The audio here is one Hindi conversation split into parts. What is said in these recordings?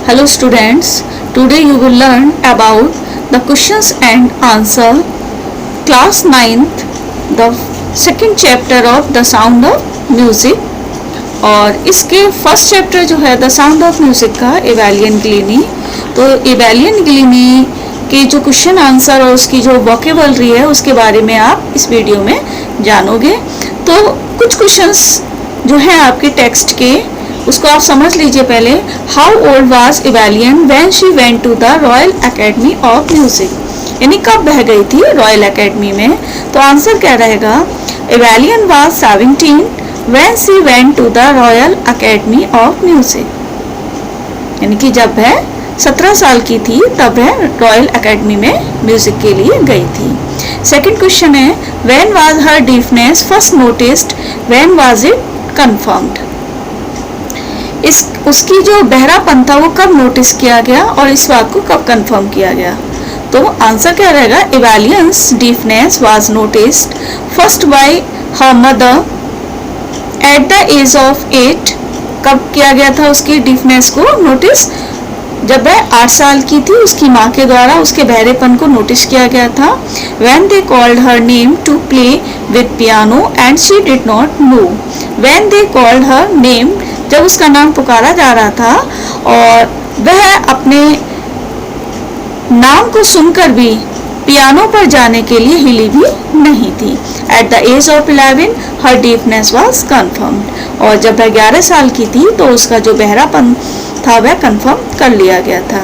Hello students, today you will learn about the questions and answer class 9th, the second chapter of the sound of music. और इसके फर्स्ट चैप्टर जो है द साउंड ऑफ म्यूजिक का एवेलियन ग्लीनी, तो एवेलियन ग्लीनी के जो क्वेश्चन आंसर और उसकी जो वोकेबलरी है उसके बारे में आप इस वीडियो में जानोगे। तो कुछ क्वेश्चंस जो हैं आपके टेक्स्ट के उसको आप समझ लीजिए पहले। How old was Evelyn when she went to the Royal Academy of Music, यानी कब बह गई थी रॉयल एकेडमी में। तो आंसर क्या रहेगा, Evelyn was 17 when she went to the Royal Academy of Music, यानी कि जब वह 17 साल की थी तब वह रॉयल एकेडमी में म्यूजिक के लिए गई थी। सेकंड क्वेश्चन है, when was her deafness first noticed, when was it confirmed, उसकी जो बहरापन था वो कब नोटिस किया गया और इस बात को कब कंफर्म किया गया। तो आंसर क्या रहेगा, Evelyn's deafness was noticed first by her mother at the age of 8। कब किया गया था उसकी डीफनेस को नोटिस, जब वह 8 साल की थी उसकी माँ के द्वारा उसके बहरेपन को नोटिस किया गया था। When they called her name to play with piano and she did not move. When they called her name, जब उसका नाम पुकारा जा रहा था और वह अपने नाम को सुनकर भी पियानो पर जाने के लिए हिली भी नहीं थी। At the age of 11, her deafness was confirmed. और जब वह 11 साल की थी तो उसका जो बहरापन था वह कंफर्म कर लिया गया था।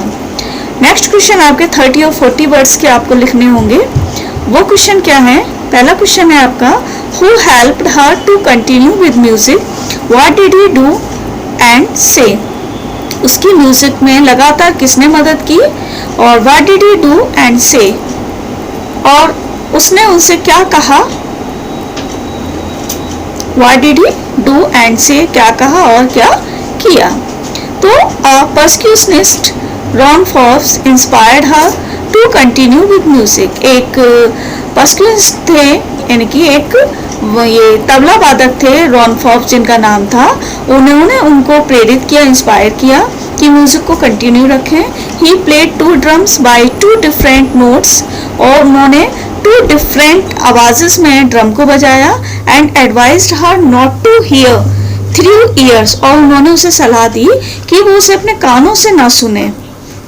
नेक्स्ट क्वेश्चन आपके 30 और 40 वर्ड्स के आपको लिखने होंगे। वो क्वेश्चन क्या है, पहला क्वेश्चन है आपका, who helped her to continue with music, what did he do and say, उसकी म्यूजिक में लगातार किसने मदद की और what did he do and say, और उसने उनसे क्या कहा, what did he do and say, क्या कहा और क्या किया। तो percussionist Ron Forbes inspired her to continue with music, एक परक्यूशनिस्ट थे यानी कि एक ये तबला वादक थे रॉन फॉर्ब्स जिनका नाम था, उन्होंने उनको प्रेरित किया, इंस्पायर किया कि म्यूजिक को कंटिन्यू रखें। He played 2 drums by 2 different notes, और उन्होंने 2 डिफरेंट आवाजेस में ड्रम को बजाया। And advised her not to hear through ears, और उन्होंने उसे सलाह दी कि वो उसे अपने कानों से ना सुने,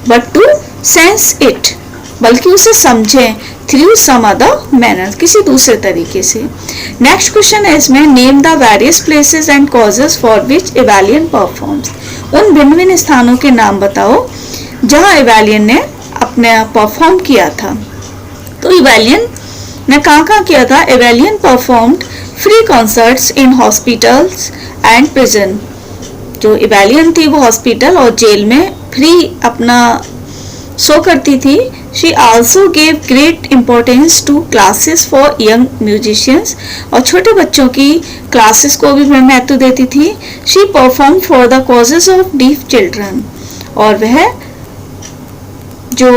बट टू सेंस इट, बल्कि उसे समझें थ्रू सम अदर मैनर, किसी दूसरे तरीके से। नेक्स्ट क्वेश्चन है इसमें, name the various places and causes for which Evelyn performs, उन भिन्न भिन्न स्थानों के नाम बताओ जहां एवेलियन ने अपने परफॉर्म किया था। तो एवेलियन ने कहाँ किया था, Evelyn performed free concerts in hospitals and prison, जो एवेलियन थी वो हॉस्पिटल और जेल में फ्री अपना शो करती थी। She also gave great importance to classes for young musicians, और छोटे बच्चों की क्लासेस को भी महत्व देती थी। She perform for the causes of deaf children, और वह जो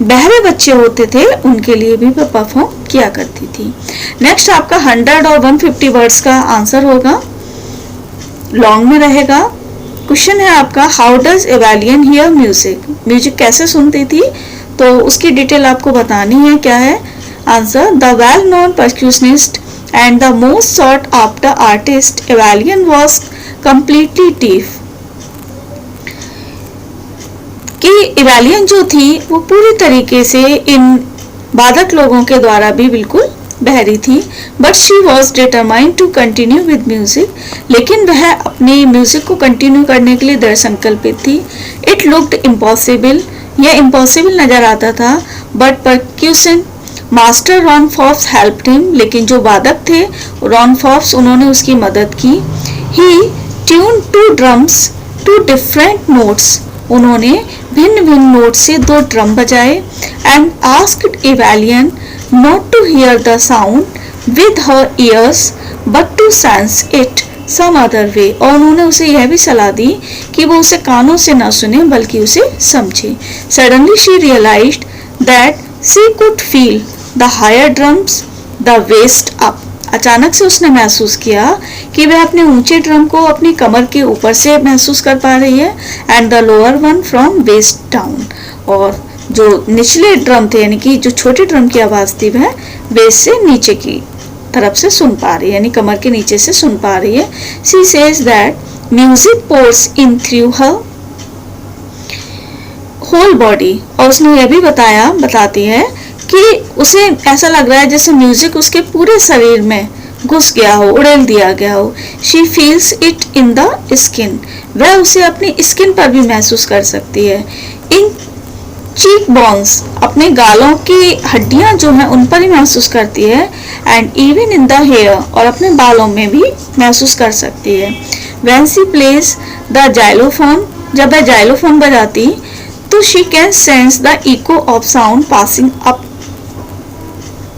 बहरे बच्चे होते थे उनके लिए भी वह परफॉर्म किया करती थी। नेक्स्ट आपका 100 और 150 वर्ड्स का आंसर होगा, लॉन्ग में रहेगा। क्वेश्चन है आपका, how does Evelyn hear music, music कैसे सुनती थी, तो उसकी डिटेल आपको बतानी है। क्या है answer, the well known percussionist and the most sought after artist Evelyn was completely deaf, कि एवेलियन जो थी वो पूरी तरीके से इन वादक लोगों के द्वारा भी बिल्कुल बहरी थी। But she was determined to continue with music, लेकिन वह अपनी म्यूजिक को कंटिन्यू करने के लिए दृढ़ संकल्पित थी। इट लुक्ड इम्पॉसिबल, यह इम्पॉसिबल नजर आता था। But percussion master Ron Forbes helped him, लेकिन जो वादक थे रॉन फॉर्ब्स उन्होंने उसकी मदद की। He tune 2 drums to different notes, उन्होंने भिन्न भिन्न नोट से 2 ड्रम बजाए। And asked Evelyn not to hear the sound with her ears but to sense it some other way, और उन्होंने उसे यह भी सलाह दी कि वो उसे कानों से न सुने बल्कि उसे समझे। Suddenly she realized that she could feel the higher drums, the waist up, अचानक से उसने महसूस किया कि वह अपने ऊंचे ड्रम को अपनी कमर के ऊपर से महसूस कर पा रही है, and the lower one from waist down, और जो निचले ड्रम थे यानी कि जो छोटे ड्रम की आवाज थी वह बेस से नीचे की तरफ से सुन पा रही है, यानी कमर के नीचे से सुन पा रही है. She says that music pours in through her whole body, और उसने यह भी बताती है कि उसे ऐसा लग रहा है जैसे म्यूजिक उसके पूरे शरीर में घुस गया हो, उड़ेल दिया गया हो. She feels it in the skin, वह उसे अपनी स्किन पर भी महसूस कर सकती है. इन चीक बोन्स, अपने गालों की हड्डियां जो हैं उन पर ही महसूस करती है. And even in the hair, और अपने बालों में भी महसूस कर सकती है. When she plays the xylophone, जब वह जाइलोफोन बजाती तो she can sense the echo of sound passing up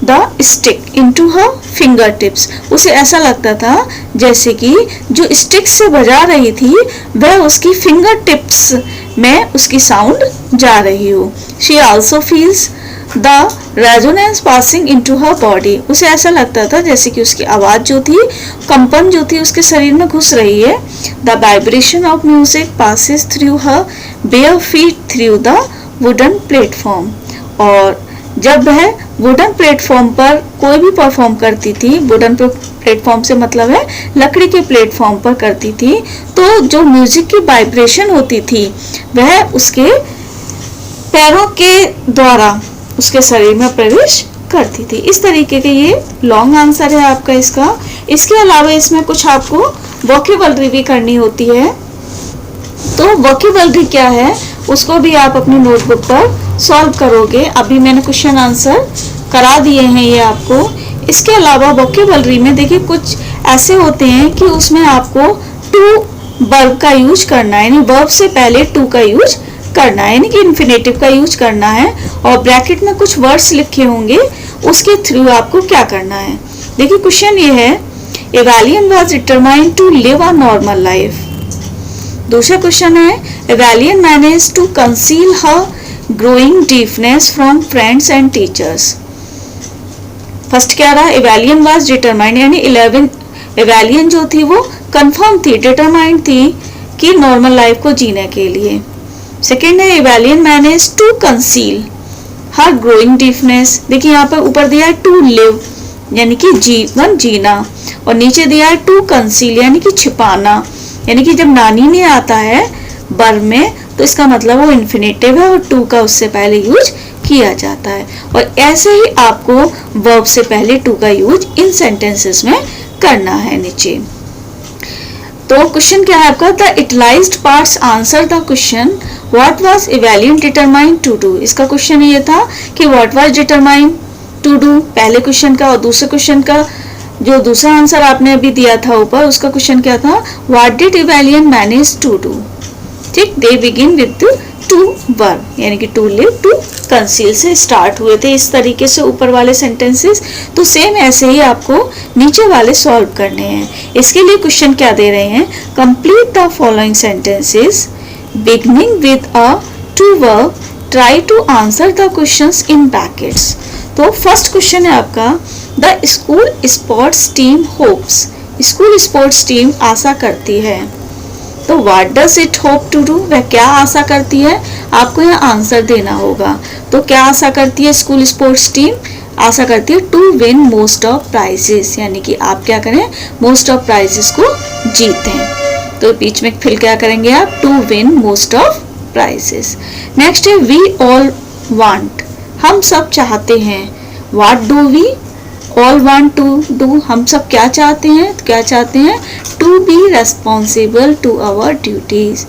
the stick into her finger tips. उसे ऐसा लगता था जैसे कि जो स्टिक से बजा रही थी वह उसकी फिंगर टिप्स में उसकी साउंड जा रही हो. She also feels the resonance passing into her body, उसे ऐसा लगता था जैसे कि उसकी आवाज जो थी, कंपन जो थी उसके शरीर में घुस रही है. The vibration of music passes through her bare feet through the wooden platform, और जब वह वुडन प्लेटफॉर्म पर कोई भी परफॉर्म करती थी, वुडन प्लेटफॉर्म से मतलब है लकड़ी के प्लेटफॉर्म पर करती थी, तो जो म्यूजिक की वाइब्रेशन होती थी वह उसके पैरों के द्वारा उसके शरीर में प्रवेश करती थी. इस तरीके के ये लॉन्ग आंसर है आपका इसका. इसके अलावा इसमें कुछ आपको वोकैबुलरी भी करनी होती है. तो वोकैबुलरी क्या है उसको भी आप अपनी नोटबुक पर सॉल्व करोगे. अभी मैंने क्वेश्चन आंसर करा दिए हैं ये आपको. इसके अलावा वोकैबुलरी में देखिए कुछ ऐसे होते हैं कि उसमें आपको टू वर्ब का यूज करना है, यानी वर्ब से पहले टू का यूज करना है, यानी कि इन्फिनेटिव का यूज करना है. और ब्रैकेट में कुछ वर्ड्स लिखे होंगे, उसके थ्रू आपको क्या करना है. देखिए क्वेश्चन ये है, Evelyn was determined to live a normal life. दूसरा क्वेश्चन है, Evelyn manage to conceal her growing deafness from friends and teachers. First क्या रहा, एवेलियन वाज डिटरमाइंड, यानी एवेलियन जो थी वो कंफर्म थी, डिटरमाइंड थी कि नॉर्मल लाइफ को जीने के लिए. सेकेंड है, Evelyn manage to conceal her growing deafness. देखिए यहाँ पर ऊपर दिया है टू लिव यानी कि जीवन जीना, और नीचे दिया है टू कंसील यानी कि छिपाना, यानी कि जब नानी ने आता है वर्ब में तो इसका मतलब वो इन्फिनेटिव है और टू का उससे पहले यूज किया जाता है. और ऐसे ही आपको वर्ब से पहले टू का यूज इन सेंटेंसेस में करना है. नीचे तो क्वेश्चन क्या है आपका, the italicised parts answer the question what was Evelyn determined to do. इसका क्वेश्चन ये था कि what was determined to do पहले क्वेश्चन का, और दूसरे क्वेश्चन का जो दूसरा आंसर आपने अभी दिया था ऊपर उसका क्वेश्चन क्या था, what did Evelyn manage to do. ठीक, they begin with to verb यानी कि टू लिव टू कंसील से स्टार्ट हुए थे. इस तरीके से ऊपर वाले सेंटेंसेस, तो सेम ऐसे ही आपको नीचे वाले सॉल्व करने हैं. इसके लिए क्वेश्चन क्या दे रहे हैं, complete the following sentences beginning with a to verb, try to answer the questions in brackets. तो फर्स्ट क्वेश्चन है आपका, the school sports team hopes. School sports team आशा करती है. तो what does it hope to do, वह क्या आशा करती है, आपको यहाँ आंसर देना होगा. तो क्या आशा करती है स्कूल स्पोर्ट्स टीम, आशा करती है to win most of prizes, यानी कि आप क्या करें, मोस्ट ऑफ प्राइजेस को जीतें. तो बीच में फिर क्या करेंगे आप, to win most of prizes. Next है, वी ऑल वांट, हम सब चाहते हैं. What do we all want to do, हम सब क्या चाहते हैं, क्या चाहते हैं, to be responsible to our duties,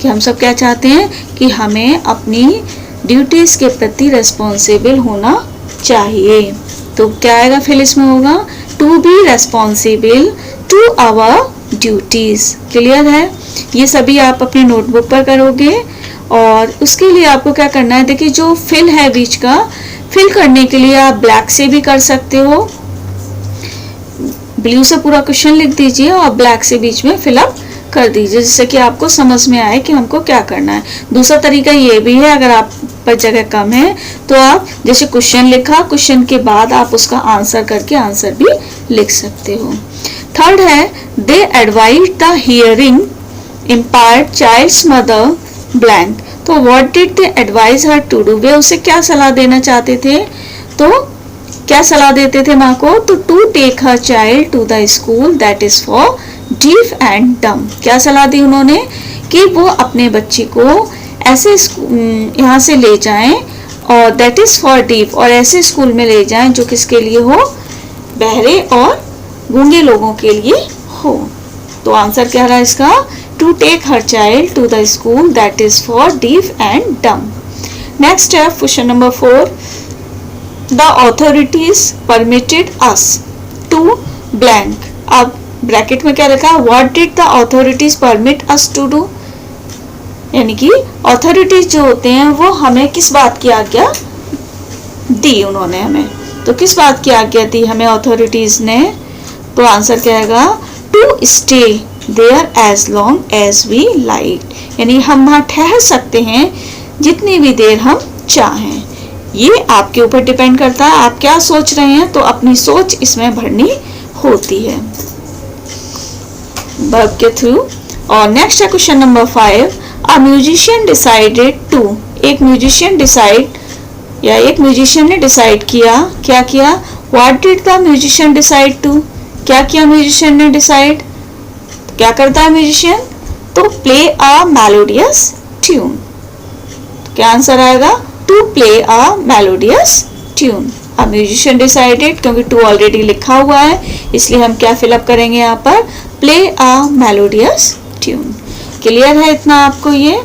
कि हम सब क्या चाहते हैं कि हमें अपनी ड्यूटीज के प्रति रेस्पॉन्सिबल होना चाहिए. तो क्या आएगा फिर इसमें होगा, to be responsible to our duties. Clear है, ये सभी आप अपनी नोटबुक पर करोगे. और उसके लिए आपको क्या करना है, देखिए जो फिल है बीच का, फिल करने के लिए आप ब्लैक से भी कर सकते हो, ब्लू से पूरा क्वेश्चन लिख दीजिए और ब्लैक से बीच में फिलअप कर दीजिए, जिससे कि आपको समझ में आए कि हमको क्या करना है. दूसरा तरीका ये भी है, अगर आप पर जगह कम है तो आप जैसे क्वेश्चन लिखा, क्वेश्चन के बाद आप उसका आंसर करके आंसर भी लिख सकते हो। थर्ड है they advise the hearing impaired child's mother blank. तो what did they advise her to do, वे उसे क्या सलाह देना चाहते थे, तो क्या सलाह देते थे माँ को, तो to take her child to the school that is for deaf and dumb. क्या सलाह दी उन्होंने कि वो अपने बच्चे को ऐसे यहाँ से ले जाएं और दैट इज फॉर डीफ, और ऐसे स्कूल में ले जाएं जो किसके लिए हो, बहरे और गूंगे लोगों के लिए हो। तो आंसर क्या रहा इसका, to take her child to the school that is for deaf and dumb. Next है question number 4, the authorities permitted us to blank. अब ब्रैकेट में क्या लिखा, what did the authorities permit us to do, यानी कि ऑथोरिटीज जो होते हैं वो हमें किस बात की आज्ञा दी उन्होंने हमें, तो किस बात की आज्ञा दी हमें ऑथोरिटीज ने, तो आंसर क्या आएगा, to stay there as long as we like, यानी हम वहाँ ठहर सकते हैं जितनी भी देर हम चाहें। ये आपके ऊपर डिपेंड करता है आप क्या सोच रहे हैं, तो अपनी सोच इसमें भरनी होती है वर्ब के थ्रू। और नेक्स्ट है question number 5, a musician decided to, एक म्यूजिशियन डिसाइड या एक म्यूजिशियन ने डिसाइड किया, क्या किया, what did the musician decide to, क्या किया म्यूजिशियन ने डिसाइड, क्या करता है musician, to play a melodious tune. क्या आंसर आएगा, to play a melodious tune. A musician decided, क्योंकि टू ऑलरेडी लिखा हुआ है इसलिए हम क्या फिलअप करेंगे यहाँ पर, play a melodious tune. Clear है इतना आपको ये,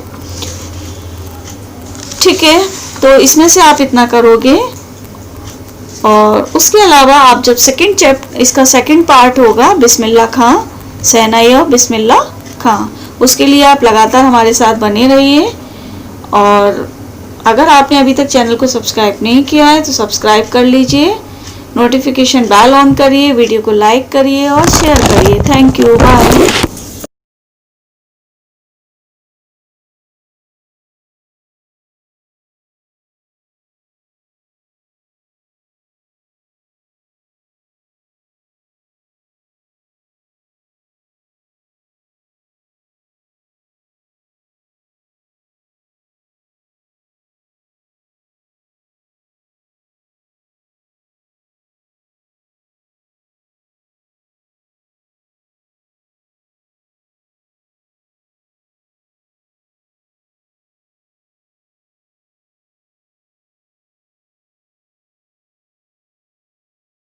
ठीक है। तो इसमें से आप इतना करोगे और उसके अलावा आप जब सेकंड चैप्टर इसका सेकंड पार्ट होगा बिस्मिल्लाह खां सहनाई बिस्मिल्लाह खां, उसके लिए आप लगातार हमारे साथ बने रहिए। और अगर आपने अभी तक चैनल को सब्सक्राइब नहीं किया है तो सब्सक्राइब कर लीजिए, नोटिफिकेशन बेल ऑन करिए, वीडियो को लाइक करिए और शेयर करिए। Thank you, bye.